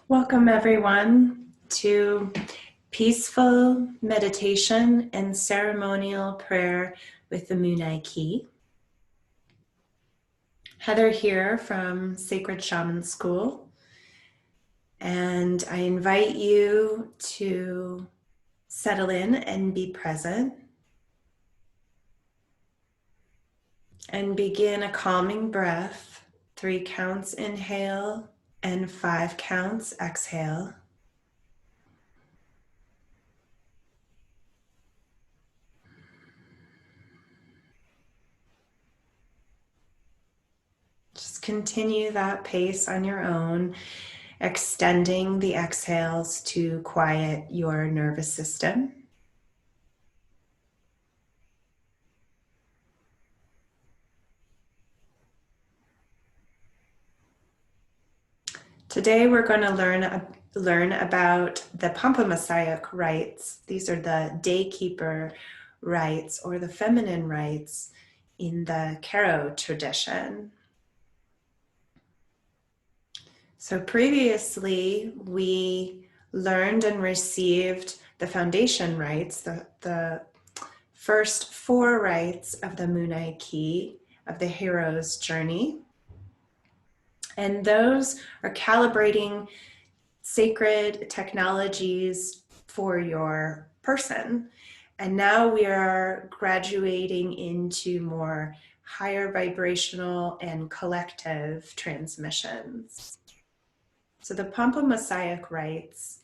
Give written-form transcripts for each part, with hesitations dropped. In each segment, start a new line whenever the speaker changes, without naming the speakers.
Welcome everyone to peaceful meditation and ceremonial prayer with the Munay-Ki. Heather here from Sacred Shaman School, and I invite you to settle in and be present and begin a calming breath. 3 counts inhale and 5 counts exhale. Just continue that pace on your own, extending the exhales to quiet your nervous system. Today we're going to learn about the Pampamesayok rites. These are the Daykeeper rites, or the feminine rites in the Karo tradition. So previously we learned and received the foundation rites, the first 4 rites of the Munay-Ki, of the hero's journey. And those are calibrating sacred technologies for your person. And now we are graduating into more higher vibrational and collective transmissions. So the Pampamesayok rites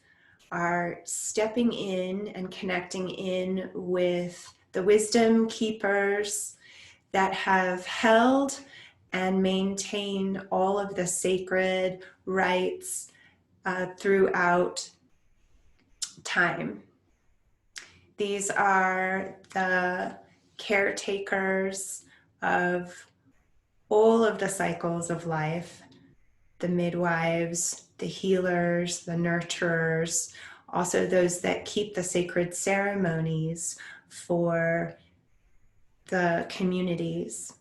are stepping in and connecting in with the wisdom keepers that have held and maintained all of the sacred rites throughout time. These are the caretakers of all of the cycles of life, the midwives, the healers, the nurturers, also those that keep the sacred ceremonies for the communities.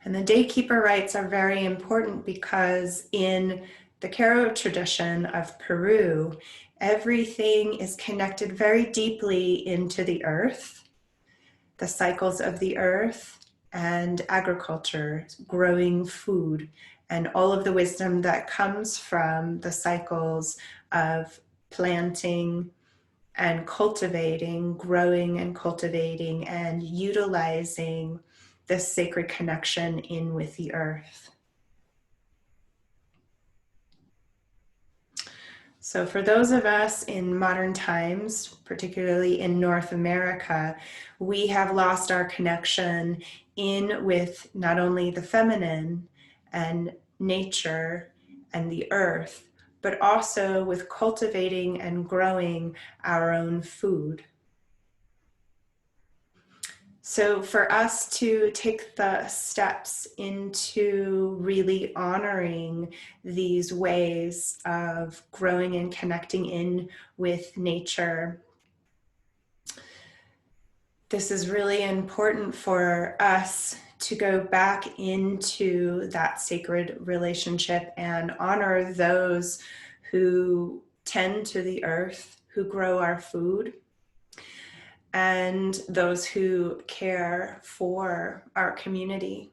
And the Daykeeper rites are very important because in the Karo tradition of Peru, everything is connected very deeply into the earth, the cycles of the earth, and agriculture, growing food, and all of the wisdom that comes from the cycles of planting and cultivating, growing and cultivating, and utilizing this sacred connection in with the earth. So for those of us in modern times, particularly in North America, we have lost our connection in with not only the feminine and nature and the earth, but also with cultivating and growing our own food. So for us to take the steps into really honoring these ways of growing and connecting in with nature, this is really important for us to go back into that sacred relationship and honor those who tend to the earth, who grow our food, and those who care for our community.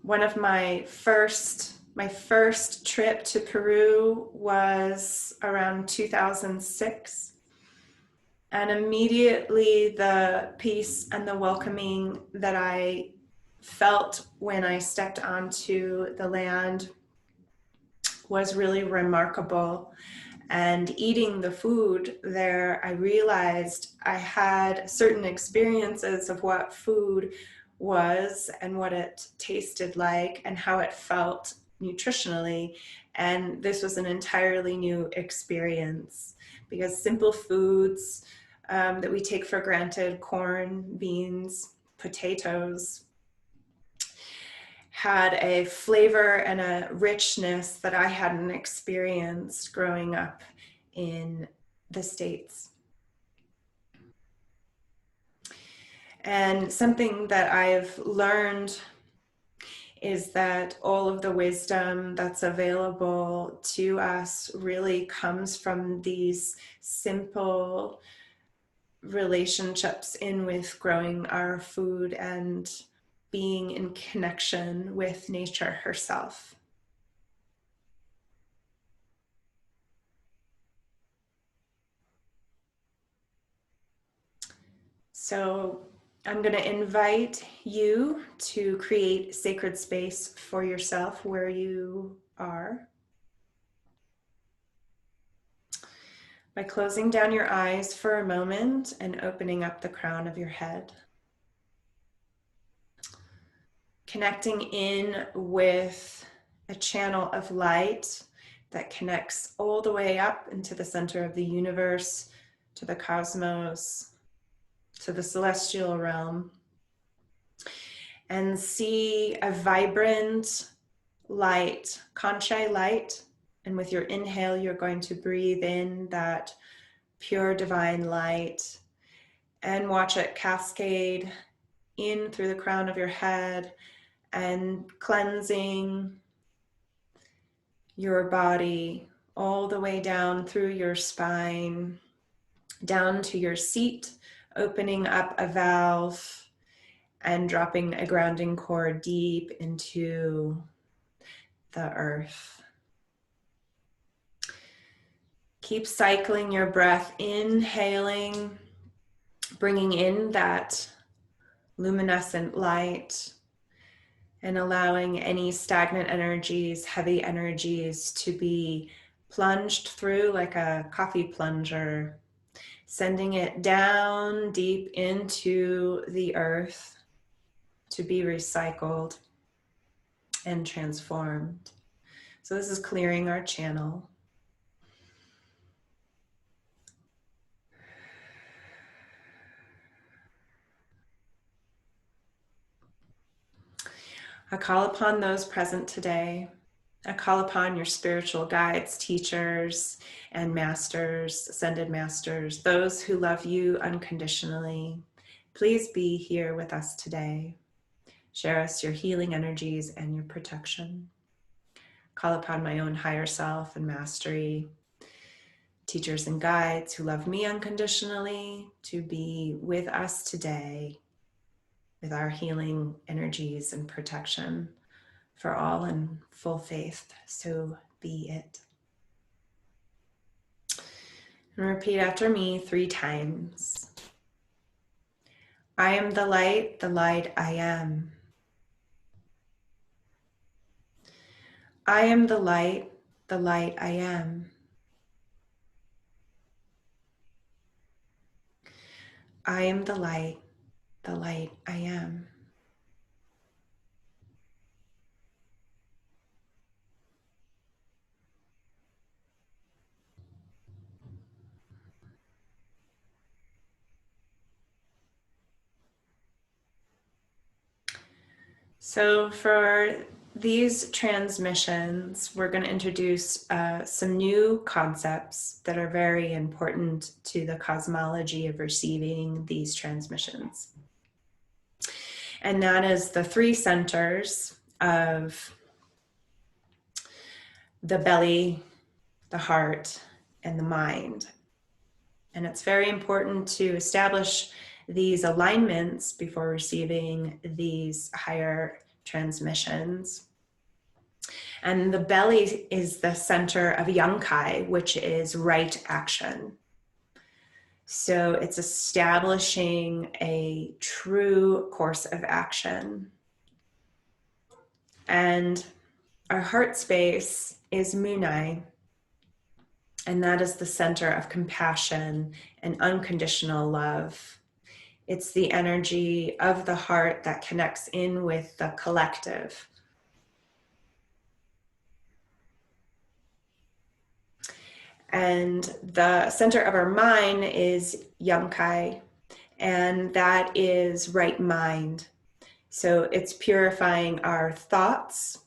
One of my first trip to Peru was around 2006. And immediately the peace and the welcoming that I felt when I stepped onto the land was really remarkable. And eating the food there, I realized I had certain experiences of what food was and what it tasted like and how it felt nutritionally. And this was an entirely new experience because simple foods that we take for granted, corn, beans, potatoes, had a flavor and a richness that I hadn't experienced growing up in the States. And something that I've learned is that all of the wisdom that's available to us really comes from these simple relationships in with growing our food and being in connection with nature herself. So I'm going to invite you to create sacred space for yourself where you are by closing down your eyes for a moment and opening up the crown of your head. Connecting in with a channel of light that connects all the way up into the center of the universe, to the cosmos, to the celestial realm. And see a vibrant light, Kanchai light. And with your inhale, you're going to breathe in that pure divine light and watch it cascade in through the crown of your head and cleansing your body all the way down through your spine, down to your seat, opening up a valve and dropping a grounding cord deep into the earth. Keep cycling your breath, inhaling, bringing in that luminescent light and allowing any stagnant energies, heavy energies to be plunged through like a coffee plunger, sending it down deep into the earth to be recycled and transformed. So this is clearing our channel. I call upon those present today. I call upon your spiritual guides, teachers, and masters, ascended masters, those who love you unconditionally. Please be here with us today. Share us your healing energies and your protection. Call upon my own higher self and mastery, teachers and guides who love me unconditionally, to be with us today with our healing energies and protection for all in full faith. So be it. And repeat after me 3 times. I am the light I am. I am the light I am. I am the light I am. So for these transmissions, we're going to introduce some new concepts that are very important to the cosmology of receiving these transmissions. And that is the 3 centers of the belly, the heart, and the mind. And it's very important to establish these alignments before receiving these higher transmissions. And the belly is the center of unify, which is right action. So it's establishing a true course of action. And our heart space is Munay, and that is the center of compassion and unconditional love. It's the energy of the heart that connects in with the collective. And the center of our mind is Yamkai, and that is right mind. So it's purifying our thoughts,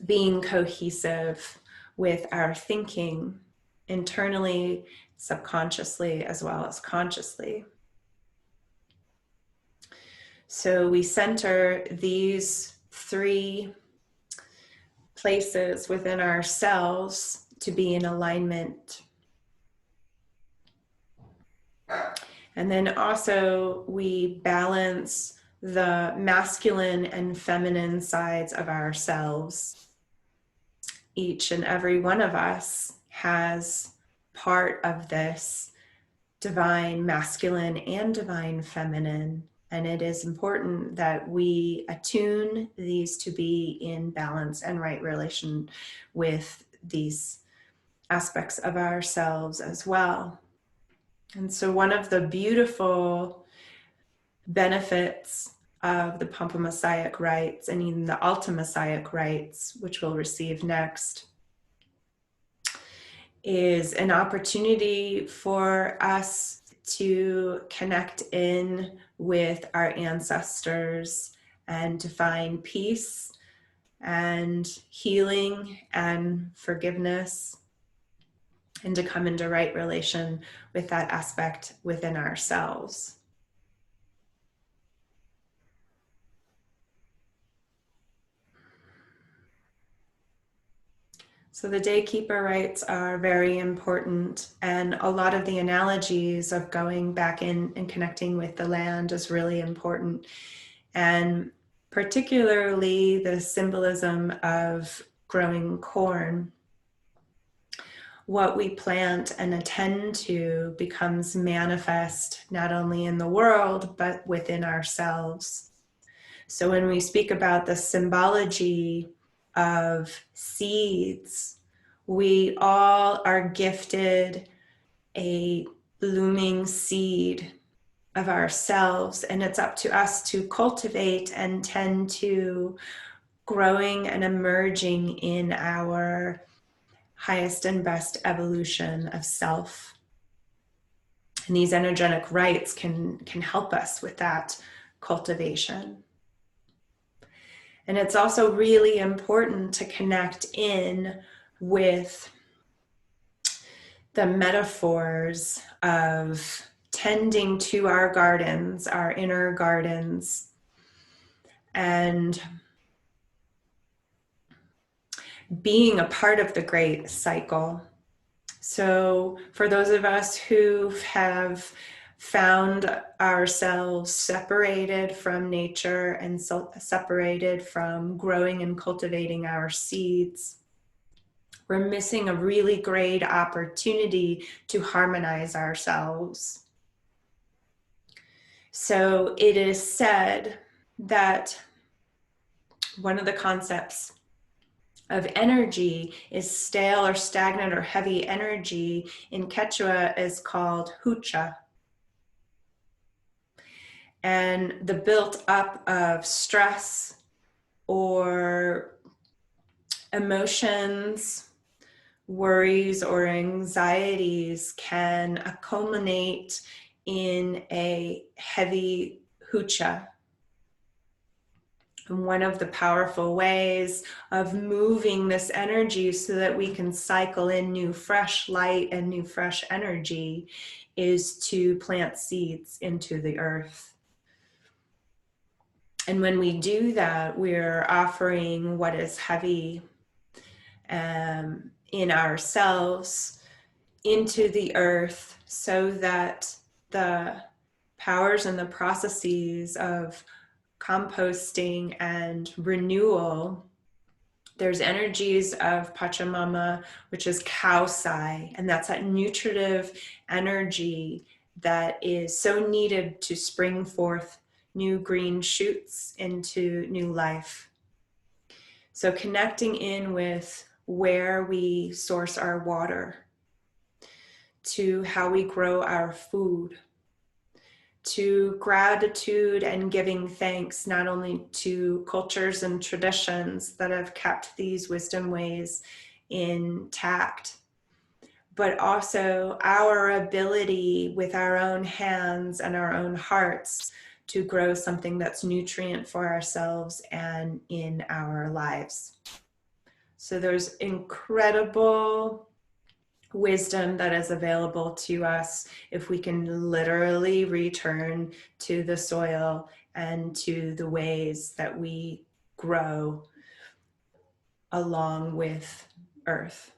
being cohesive with our thinking internally, subconsciously, as well as consciously. So we center these 3 places within ourselves to be in alignment. And then also we balance the masculine and feminine sides of ourselves. Each and every one of us has part of this divine masculine and divine feminine. And it is important that we attune these to be in balance and right relation with these aspects of ourselves as well. And so one of the beautiful benefits of the Pampamesayok rites and even the Altamesayok rites, which we'll receive next, is an opportunity for us to connect in with our ancestors and to find peace and healing and forgiveness, and to come into right relation with that aspect within ourselves. So the Daykeeper rites are very important, and a lot of the analogies of going back in and connecting with the land is really important, and particularly the symbolism of growing corn. What we plant and attend to becomes manifest not only in the world but within ourselves. So when we speak about the symbology of seeds, we all are gifted a blooming seed of ourselves, and it's up to us to cultivate and tend to growing and emerging in our highest and best evolution of self. And these energetic rites can help us with that cultivation. And it's also really important to connect in with the metaphors of tending to our gardens, our inner gardens, and being a part of the great cycle. So for those of us who have found ourselves separated from nature and separated from growing and cultivating our seeds, we're missing a really great opportunity to harmonize ourselves. So it is said that one of the concepts of energy is stale or stagnant or heavy energy in Quechua is called hucha. And the built up of stress or emotions, worries or anxieties can culminate in a heavy hucha. And one of the powerful ways of moving this energy so that we can cycle in new fresh light and new fresh energy is to plant seeds into the earth. And when we do that, we're offering what is heavy in ourselves into the earth so that the powers and the processes of composting and renewal, there's energies of Pachamama, which is Kaosai, and that's that nutritive energy that is so needed to spring forth new green shoots into new life. So connecting in with where we source our water, to how we grow our food, to gratitude and giving thanks not only to cultures and traditions that have kept these wisdom ways intact, but also our ability with our own hands and our own hearts to grow something that's nutrient for ourselves and in our lives. So there's incredible wisdom that is available to us if we can literally return to the soil and to the ways that we grow along with Earth.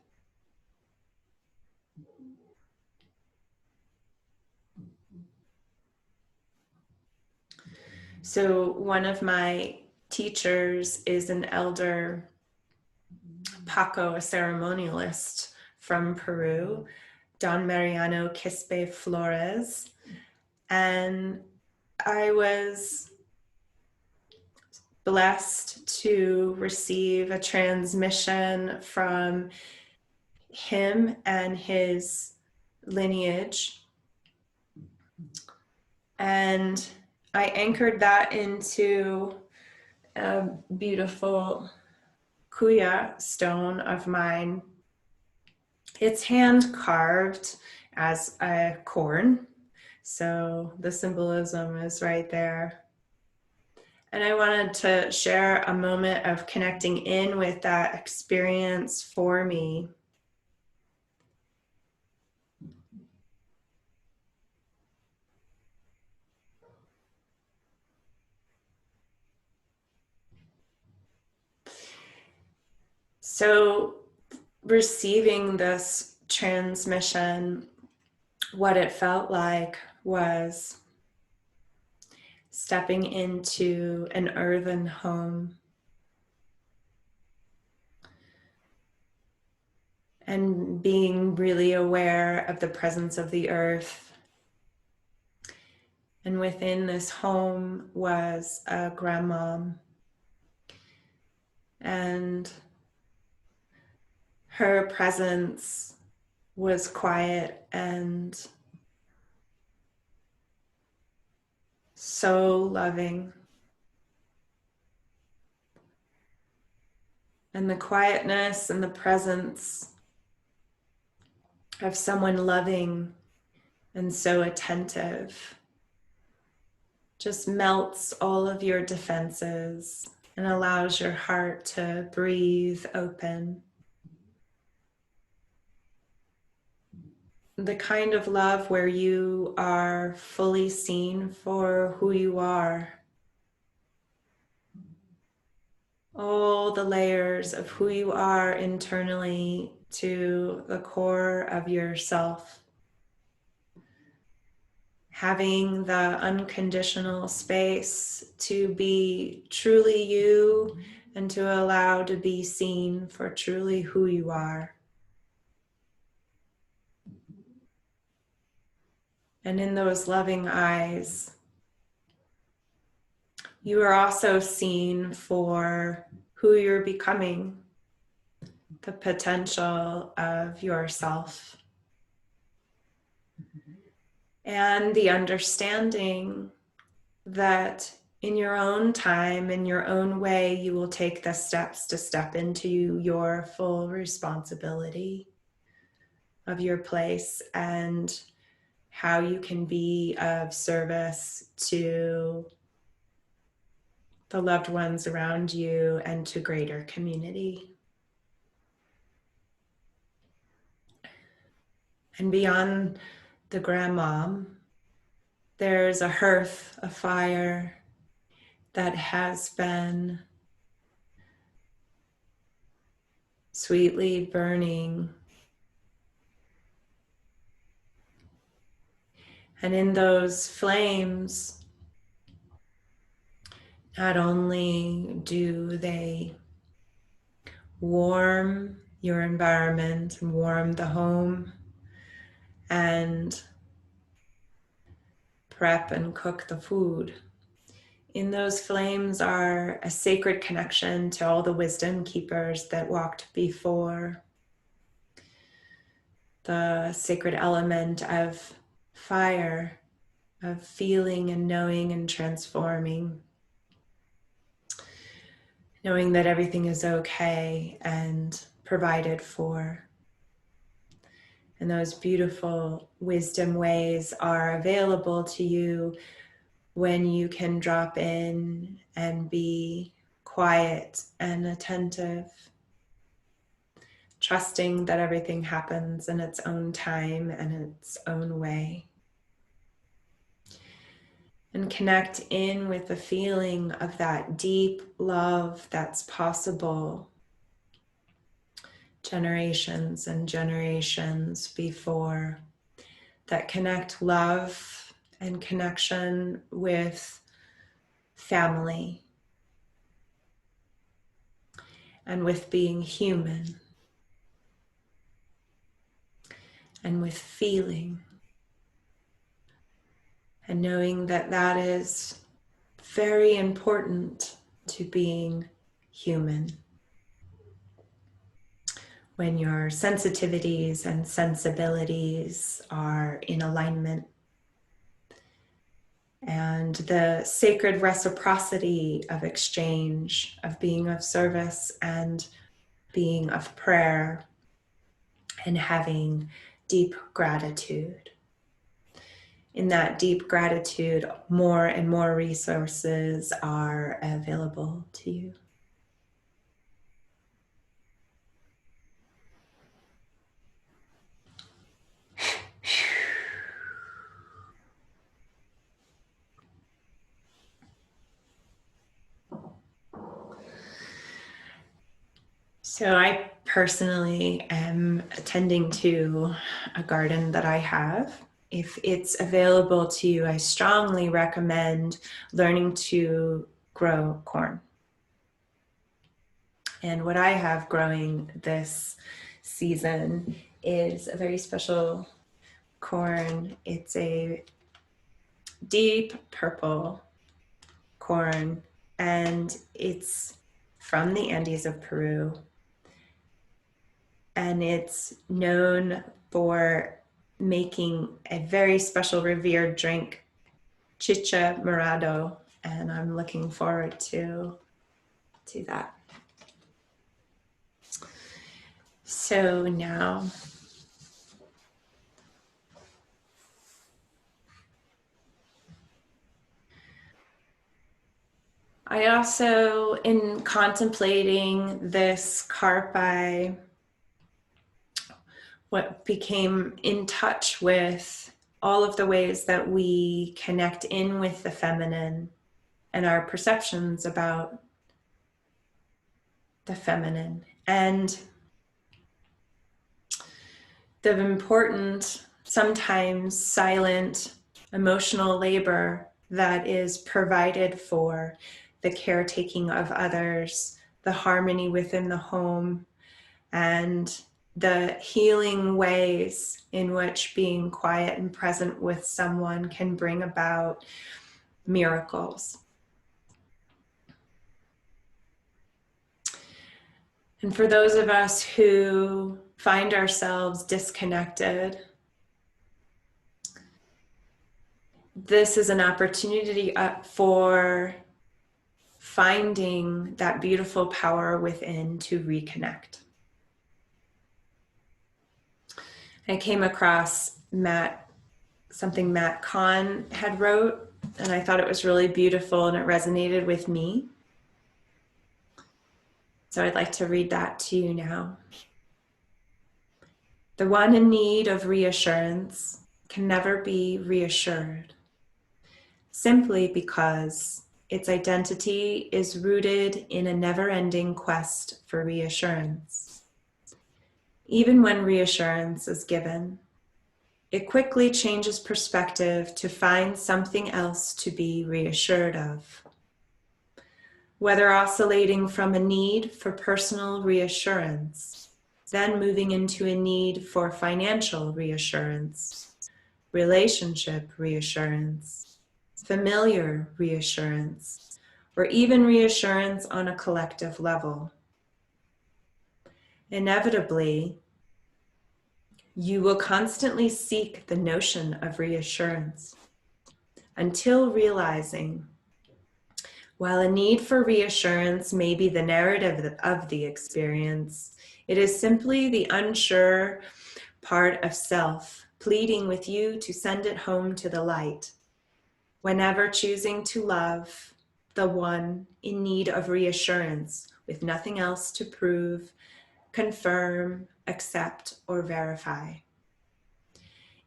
So one of my teachers is an elder Paco, a ceremonialist from Peru, Don Mariano Quispe Flores. And I was blessed to receive a transmission from him and his lineage. And I anchored that into a beautiful kuya stone of mine. It's hand carved as a corn, so the symbolism is right there. And I wanted to share a moment of connecting in with that experience for me. So receiving this transmission, what it felt like was stepping into an earthen home and being really aware of the presence of the earth. And within this home was a grandmom, and her presence was quiet and so loving. And the quietness and the presence of someone loving and so attentive just melts all of your defenses and allows your heart to breathe open. The kind of love where you are fully seen for who you are. All the layers of who you are internally to the core of yourself. Having the unconditional space to be truly you and to allow to be seen for truly who you are. And in those loving eyes, you are also seen for who you're becoming, the potential of yourself. And the understanding that in your own time, in your own way, you will take the steps to step into your full responsibility of your place and how you can be of service to the loved ones around you and to greater community. And beyond the grandmom, there's a hearth, a fire that has been sweetly burning. And in those flames, not only do they warm your environment and warm the home and prep and cook the food, in those flames are a sacred connection to all the wisdom keepers that walked before. The sacred element of fire, of feeling and knowing and transforming. Knowing that everything is okay and provided for. And those beautiful wisdom ways are available to you when you can drop in and be quiet and attentive, trusting that everything happens in its own time and its own way. and connect in with the feeling of that deep love that's possible generations and generations before, that connect love and connection with family and with being human and with feeling, and knowing that that is very important to being human. When your sensitivities and sensibilities are in alignment, and the sacred reciprocity of exchange, of being of service and being of prayer, and having deep gratitude. In that deep gratitude, more and more resources are available to you. So I personally am attending to a garden that I have. If it's available to you, I strongly recommend learning to grow corn. And what I have growing this season is a very special corn. It's a deep purple corn, and it's from the Andes of Peru. And it's known for making a very special revered drink, chicha morado, and I'm looking forward to that. So now I also, in contemplating this karpay, what became in touch with all of the ways that we connect in with the feminine and our perceptions about the feminine, and the important, sometimes silent, emotional labor that is provided for the caretaking of others, the harmony within the home, and the healing ways in which being quiet and present with someone can bring about miracles. And for those of us who find ourselves disconnected, this is an opportunity for finding that beautiful power within to reconnect. I came across something Matt Kahn had wrote, and I thought it was really beautiful and it resonated with me. So I'd like to read that to you now. The one in need of reassurance can never be reassured, simply because its identity is rooted in a never-ending quest for reassurance. Even when reassurance is given, it quickly changes perspective to find something else to be reassured of. Whether oscillating from a need for personal reassurance, then moving into a need for financial reassurance, relationship reassurance, familiar reassurance, or even reassurance on a collective level. Inevitably, you will constantly seek the notion of reassurance until realizing, while a need for reassurance may be the narrative of the experience, it is simply the unsure part of self pleading with you to send it home to the light. Whenever choosing to love the one in need of reassurance with nothing else to prove, confirm, accept, or verify.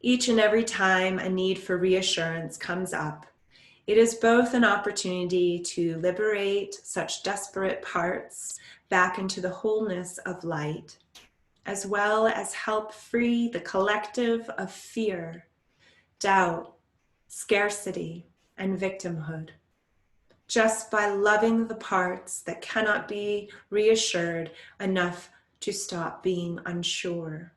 Each and every time a need for reassurance comes up, It is both an opportunity to liberate such desperate parts back into the wholeness of light, as well as help free the collective of fear, doubt, scarcity, and victimhood, just by loving the parts that cannot be reassured enough to stop being unsure.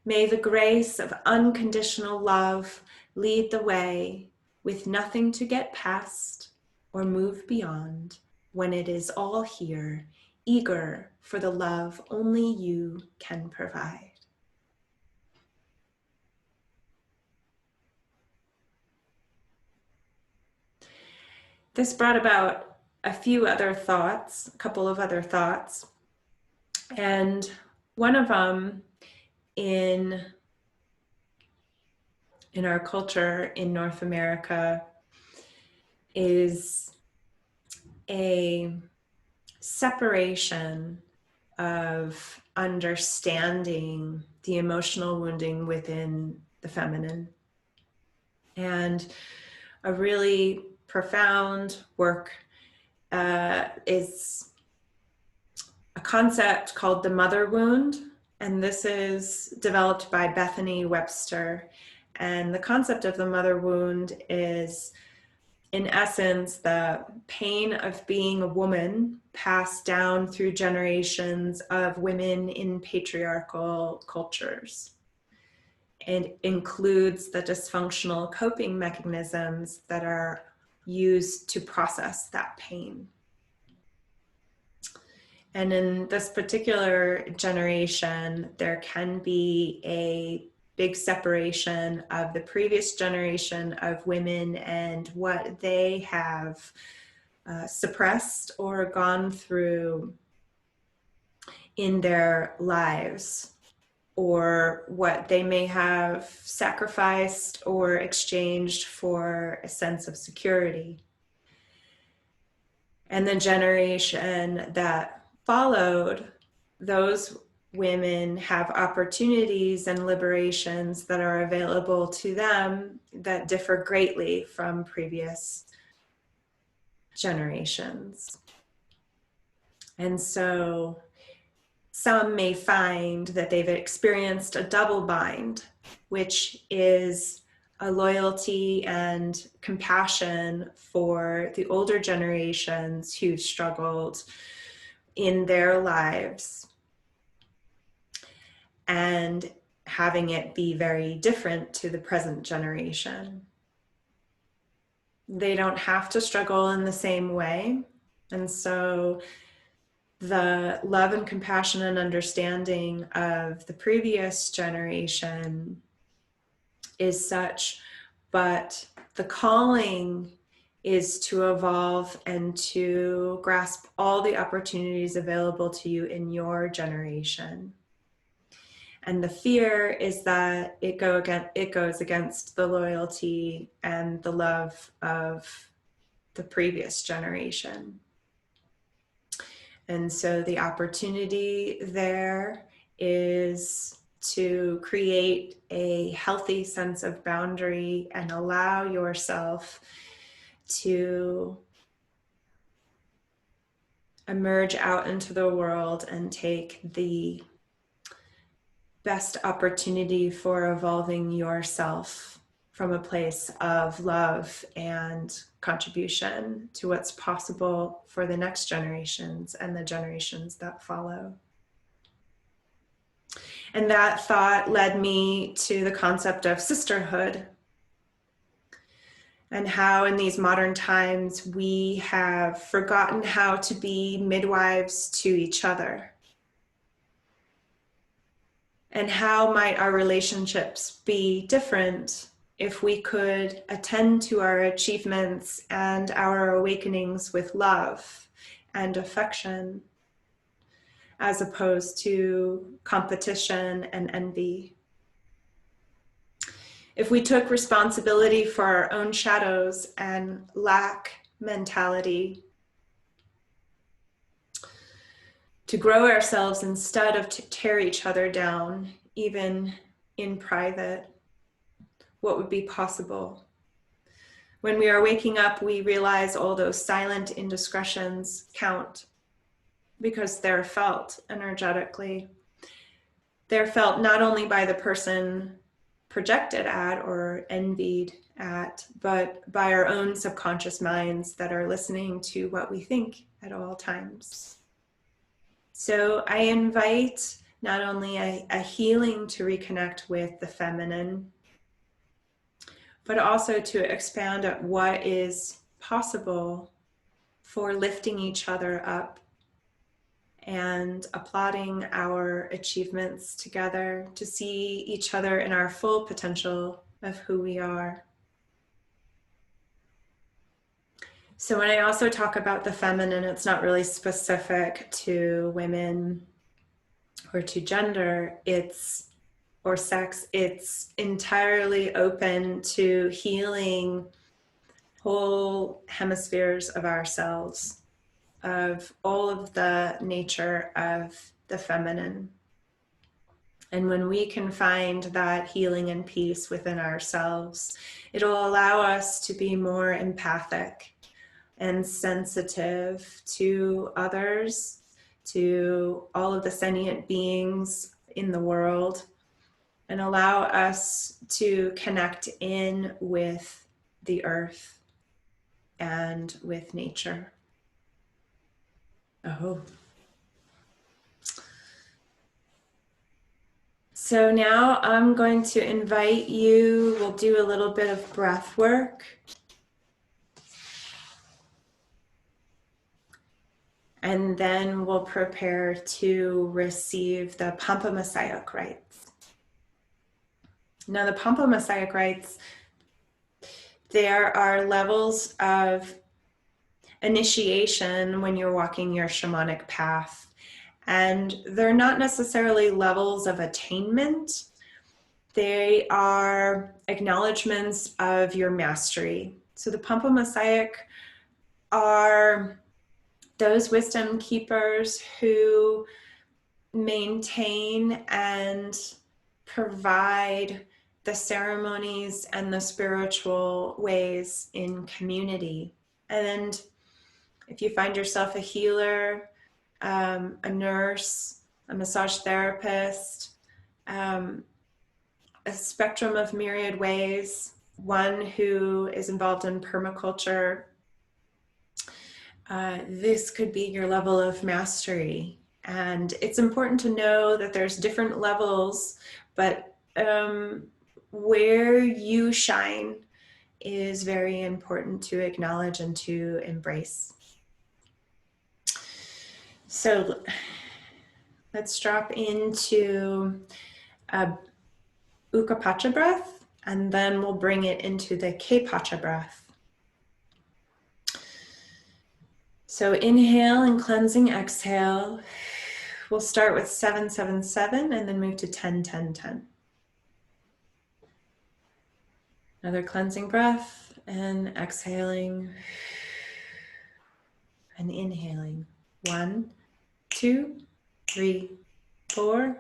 May the grace of unconditional love lead the way, with nothing to get past or move beyond, when it is all here, eager for the love only you can provide. This brought about a few other thoughts, a couple of other thoughts. And one of them in our culture in North America is a separation of understanding the emotional wounding within the feminine. And a really profound work is a concept called the mother wound. And this is developed by Bethany Webster. And the concept of the mother wound is, in essence, the pain of being a woman passed down through generations of women in patriarchal cultures. It includes the dysfunctional coping mechanisms that are used to process that pain. And in this particular generation, there can be a big separation of the previous generation of women and what they have suppressed or gone through in their lives, or what they may have sacrificed or exchanged for a sense of security. And the generation that followed, those women have opportunities and liberations that are available to them that differ greatly from previous generations. And so some may find that they've experienced a double bind, which is a loyalty and compassion for the older generations who've struggled in their lives, and having it be very different to the present generation. They don't have to struggle in the same way. And so the love and compassion and understanding of the previous generation is such, but the calling is to evolve and to grasp all the opportunities available to you in your generation. And the fear is that it goes against the loyalty and the love of the previous generation. And so the opportunity there is to create a healthy sense of boundary and allow yourself to emerge out into the world and take the best opportunity for evolving yourself from a place of love and contribution to what's possible for the next generations and the generations that follow. And that thought led me to the concept of sisterhood, and how in these modern times we have forgotten how to be midwives to each other. And how might our relationships be different if we could attend to our achievements and our awakenings with love and affection, as opposed to competition and envy? If we took responsibility for our own shadows and lack mentality, to grow ourselves instead of to tear each other down, even in private, what would be possible? When we are waking up, we realize all those silent indiscretions count because they're felt energetically. They're felt not only by the person projected at or envied at, but by our own subconscious minds that are listening to what we think at all times. So I invite not only a healing to reconnect with the feminine, but also to expand at what is possible for lifting each other up and applauding our achievements together, to see each other in our full potential of who we are. So when I also talk about the feminine, it's not really specific to women or to gender, or sex. It's entirely open to healing whole hemispheres of ourselves, of all of the nature of the feminine. And when we can find that healing and peace within ourselves, it'll allow us to be more empathic and sensitive to others, to all of the sentient beings in the world, and allow us to connect in with the earth and with nature. Oh. So now I'm going to invite you, we'll do a little bit of breath work. And then we'll prepare to receive the Pampamesayok rites. Now the Pampamesayok rites, there are levels of initiation when you're walking your shamanic path. And they're not necessarily levels of attainment. They are acknowledgements of your mastery. So the Pampamesayok are those wisdom keepers who maintain and provide the ceremonies and the spiritual ways in community. And if you find yourself a healer, a nurse, a massage therapist, a spectrum of myriad ways, one who is involved in permaculture, this could be your level of mastery. And it's important to know that there's different levels, but where you shine is very important to acknowledge and to embrace. So let's drop into a Ukapacha breath, and then we'll bring it into the Kepacha breath. So inhale and cleansing exhale. We'll start with 7-7-7 and then move to 10-10-10. Another cleansing breath and exhaling and inhaling. 1, 2, 3, 4,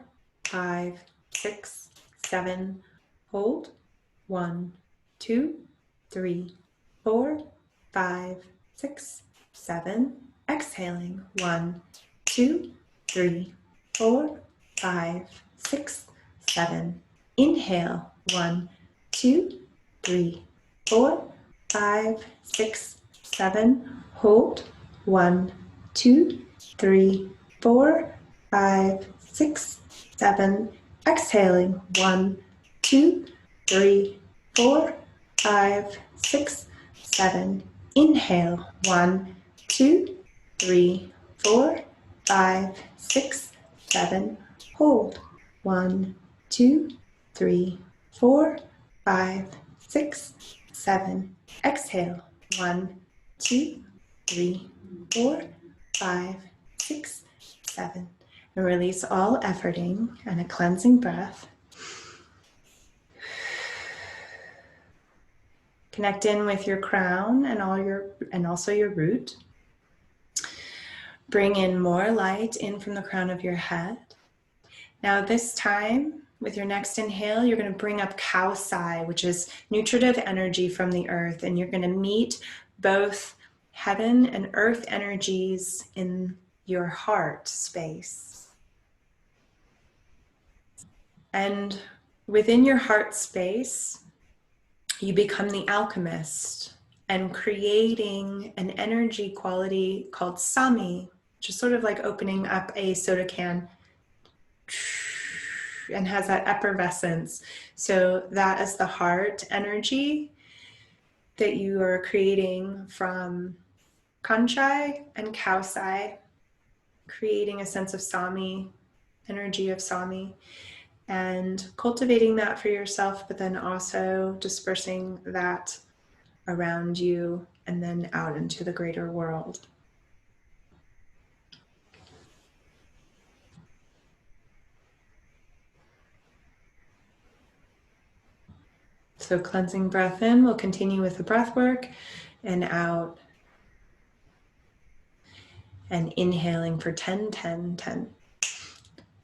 5, 6, 7. Hold. 1, 2, 3, 4, 5, 6, 7. Exhaling. 1, 2, 3, 4, 5, 6, 7. Inhale. 1, 2, 3, 4, 5, 6, 7. Hold. 1, 2, 3, 4, 5, 6, 7. Exhaling. 1, 2, 3, 4, 5, 6, 7. Inhale. 1, 2, 3, 4, 5, 6, 7. Hold. 1, 2, 3, 4, 5, 6, 7. Exhale. 1, 2, 3, 4, 5, 6, 7. And release all efforting and a cleansing breath. Connect in with your crown and also your root. Bring in more light in from the crown of your head. Now this time, with your next inhale, you're going to bring up cow sai, which is nutritive energy from the earth. And you're going to meet both heaven and earth energies in your heart space. And within your heart space, you become the alchemist and creating an energy quality called sami, which is sort of like opening up a soda can and has that effervescence. So that is the heart energy that you are creating from kanchai and kausai, creating a sense of sami, energy of sami, and cultivating that for yourself, but then also dispersing that around you and then out into the greater world. So cleansing breath in, we'll continue with the breath work, and out. And inhaling for 10, 10, 10.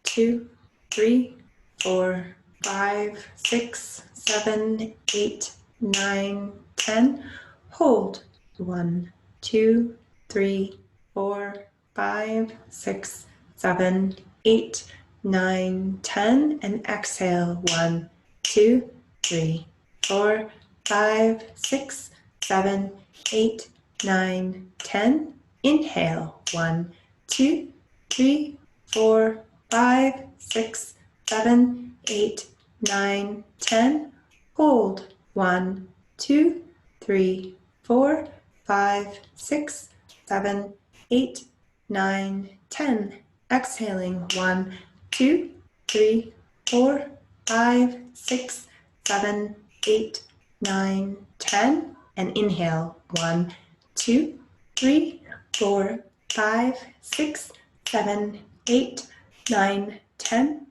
2, 3, 4, 5, 6, 7, 8, 9, 10. Hold. 1, 2, 3, 4, 5, 6, 7, 8, 9, 10. And exhale. 1, 2, 3, 4, 5, 6, 7, 8, 9, 10. Inhale. 1, 2, 3, 4, 5, 6, 7, 8, 9, 10. Hold. 1, 2, 3, 4, 5, 6, 7, 8, 9, 10. Exhaling. 1, 2, 3, 4, 5, 6, 7, 8, 9, 10. And inhale. 1, 2, 3, 4, 5, 6, 7, 8, 9, 10.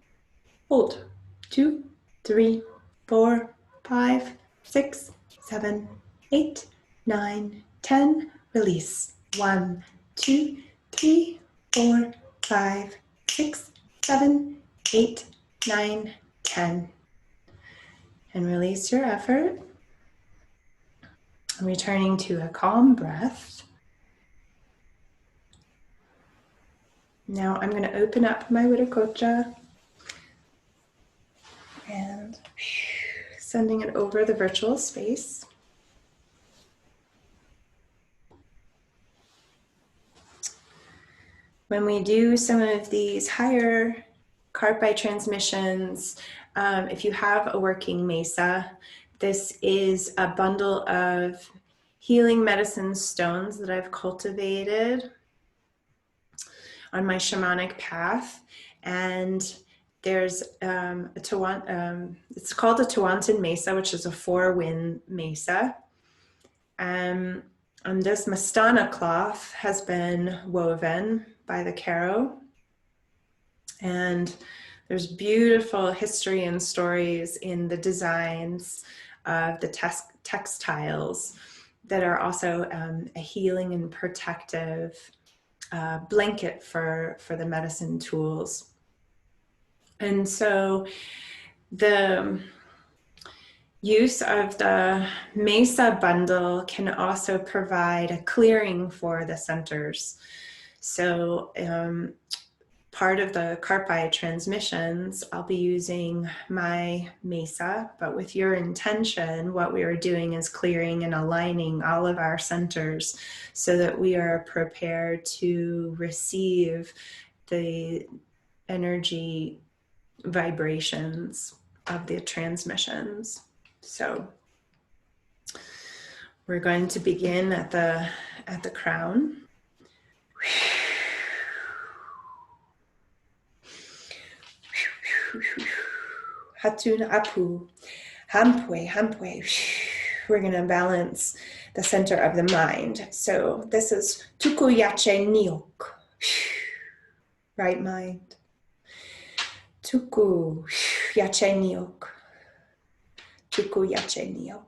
Hold. 2, 3, 4, 5, 6, 7, 8, 9, 10. Release. 1, 2, 3, 4, 5, 6, 7, 8, 9, 10. And release your effort. Returning to a calm breath. Now I'm going to open up my Wiracocha and sending it over the virtual space. When we do some of these higher karpay transmissions, if you have a working mesa, this is a bundle of healing medicine stones that I've cultivated on my shamanic path. And there's it's called a Tewantin Mesa, which is a 4-wind mesa. And this Mastana cloth has been woven by the Caro. And there's beautiful history and stories in the designs of the textiles that are also a healing and protective blanket for the medicine tools. And so the use of the Mesa bundle can also provide a clearing for the centers. So part of the karpay transmissions, I'll be using my Mesa, but with your intention, what we are doing is clearing and aligning all of our centers so that we are prepared to receive the energy vibrations of the transmissions. So we're going to begin at the crown. Hatun apu, hampwe, hampwe. We're going to balance the center of the mind. So this is tuku yache niok, right mind. Tuku yache niok, tuku yache niok.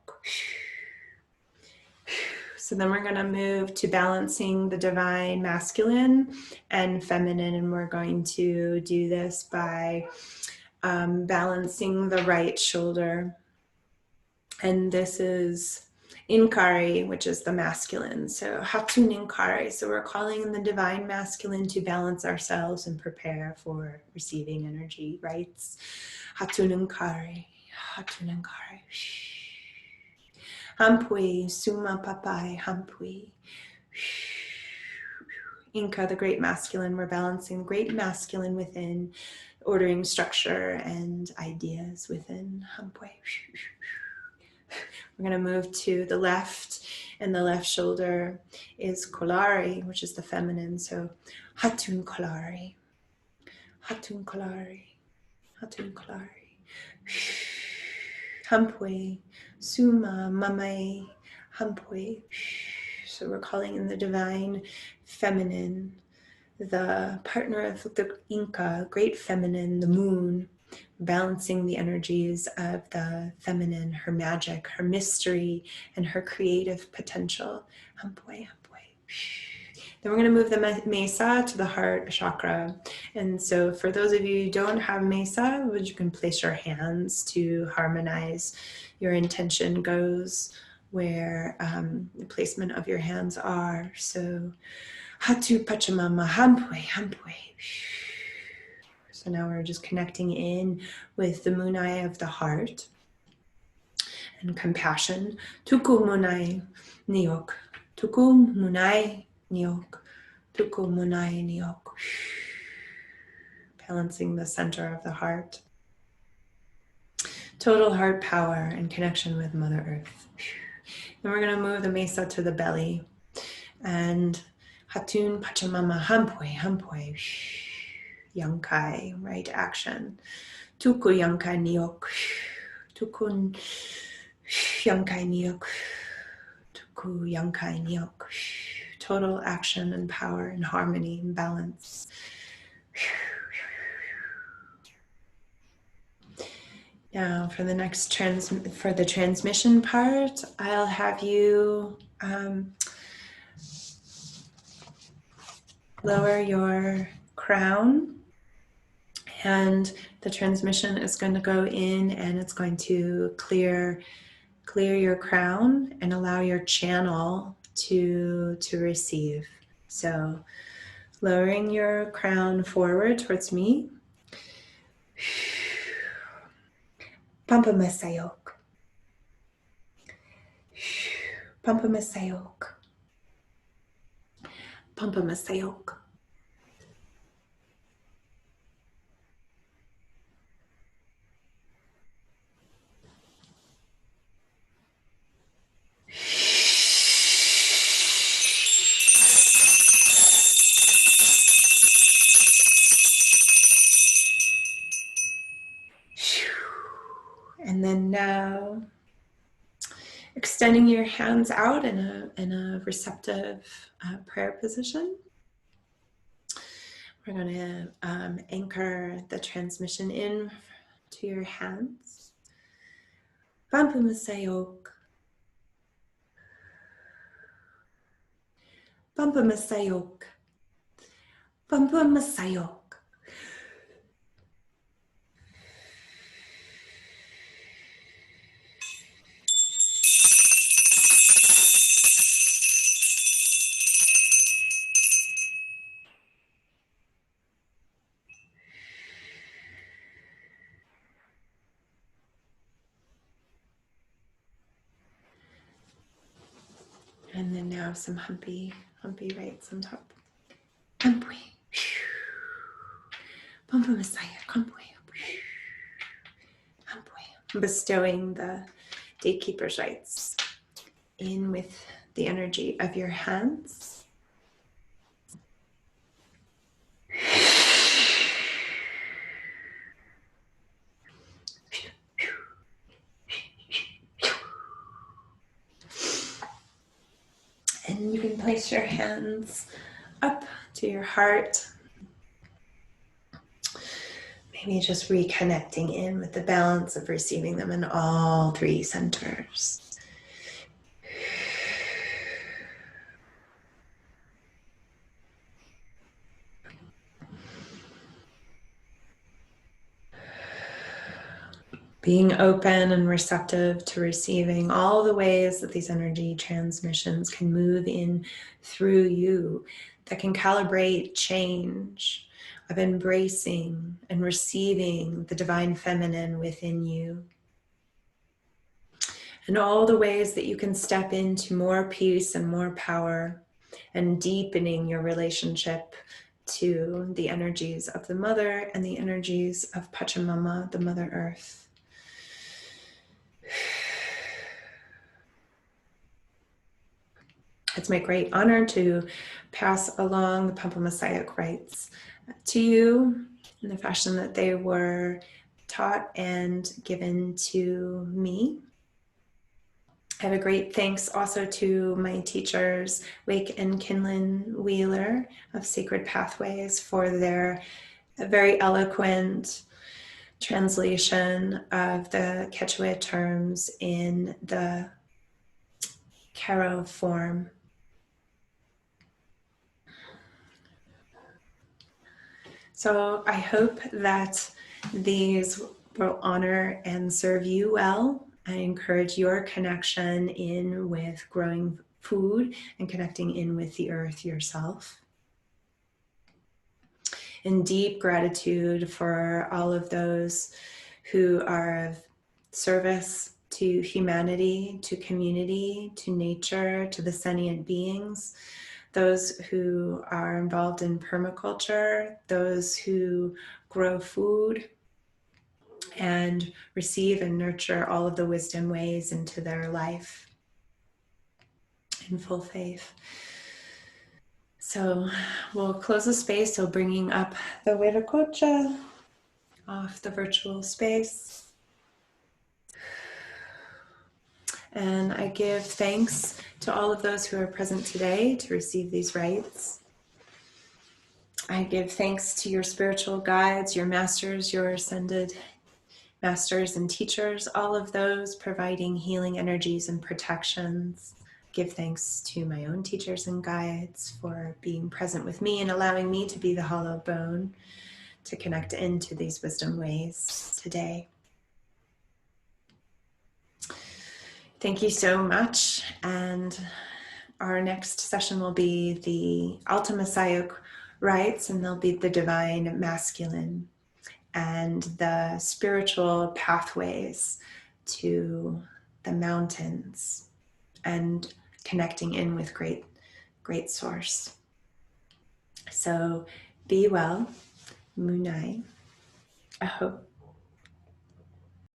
So then we're going to move to balancing the divine masculine and feminine, and we're going to do this by balancing the right shoulder. And this is Inkari, which is the masculine. So Hatun Inkari. So we're calling in the divine masculine to balance ourselves and prepare for receiving energy rites. Hatun Inkari. Hatun Inkari. Hampui. Suma Papai. Hampui. Inka, the great masculine. We're balancing the great masculine within, ordering structure and ideas within. Hampui. We're going to move to the left, and the left shoulder is Kolari, which is the feminine. So Hatun Kolari, Hatun Kolari, Hatun Kolari. Hampwe, Suma, Mamai, Hampwe. So we're calling in the divine feminine, the partner of the Inca, great feminine, the moon, balancing the energies of the feminine, her magic, her mystery, and her creative potential. Hampwe, hampwe. Then we're going to move the mesa to the heart chakra. And so for those of you who don't have mesa, you can place your hands to harmonize. Your intention goes where the placement of your hands are. So Hatu Pachamama, hampwe, hampwe. So now we're just connecting in with the Munay of the heart and compassion. Tuku Munay Niok. Tuku Munay Niok. Tuku Munay Niok. Balancing the center of the heart. Total heart power and connection with Mother Earth. Then we're going to move the mesa to the belly. And Hatun Pachamama Hampwe, Hampwe. Yankai, right action. Tuku Yankai Niok. Tukun Yankai Niok. Tuku Yankai Niok. Total action and power and harmony and balance. Now for the next for the transmission part, I'll have you lower your crown. And the transmission is going to go in and it's going to clear your crown and allow your channel to receive. So lowering your crown forward towards me. Pampamesayok. Pampamesayok. Pampamesayok. And then now, extending your hands out in a receptive prayer position. We're going to anchor the transmission in to your hands. Pampamesayok. Pampamesayok. Pampamesayok. And then now some humpy rights on top. Hampwe. Pampamesayok. Hampwe. Hampwe. Bestowing the Daykeeper's rights in with the energy of your hands. And you can place your hands up to your heart. Maybe just reconnecting in with the balance of receiving them in all three centers. Being open and receptive to receiving all the ways that these energy transmissions can move in through you, that can calibrate change, of embracing and receiving the divine feminine within you. And all the ways that you can step into more peace and more power, and deepening your relationship to the energies of the mother and the energies of Pachamama, the Mother Earth. It's my great honor to pass along the Pampamesayok rites to you in the fashion that they were taught and given to me. I have a great thanks also to my teachers, Wake and Kinlan Wheeler of Sacred Pathways, for their very eloquent translation of the Quechua terms in the Karo form. So I hope that these will honor and serve you well. I encourage your connection in with growing food and connecting in with the earth yourself. In deep gratitude for all of those who are of service to humanity, to community, to nature, to the sentient beings, those who are involved in permaculture, those who grow food and receive and nurture all of the wisdom ways into their life in full faith. So we'll close the space, so bringing up the Viracocha off the virtual space. And I give thanks to all of those who are present today to receive these rites. I give thanks to your spiritual guides, your masters, your ascended masters and teachers, all of those providing healing energies and protections. Give thanks to my own teachers and guides for being present with me and allowing me to be the hollow bone to connect into these wisdom ways today. Thank you so much. And our next session will be the Pampamesayok rites, and they'll be the divine masculine and the spiritual pathways to the mountains and connecting in with great source. So be well, Munay. I hope.